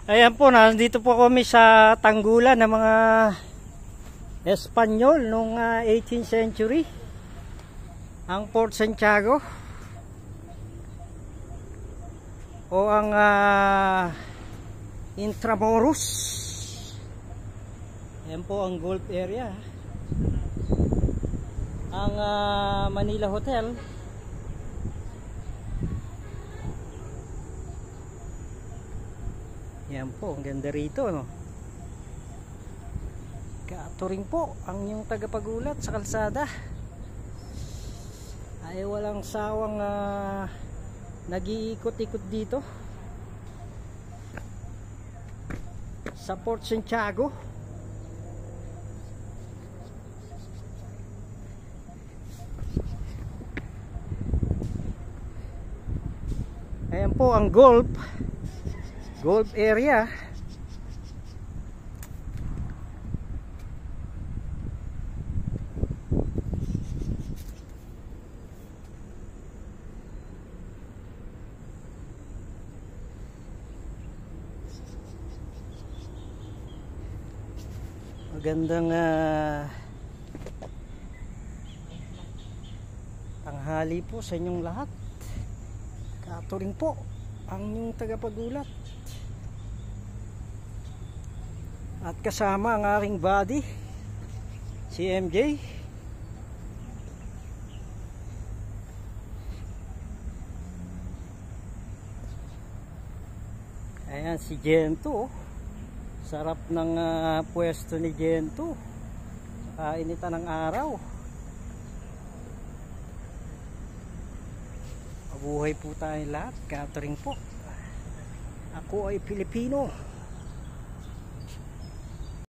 Ayan po, nandito po kami sa tanggulan ng mga Espanyol noong 18th century. Ang Fort Santiago o ang Intramuros. Ayan po ang golf area. Ang Manila Hotel. Yan po, ang ganda rito, no? Katuring po ang yung tagapagulat sa kalsada. Ay walang sawang nag-iikot-ikot dito sa Fort Santiago. Ayan po ang golf area. Magandang tanghali po sa inyong lahat. Katuring po ang inyong tagapagulat. At kasama ang aking buddy, si MJ. Ayan si Gento. Sarap ng pwesto ni Gento. Kainitan ng araw. Mabuhay po tayong lahat. Catering po. Ako ay Pilipino.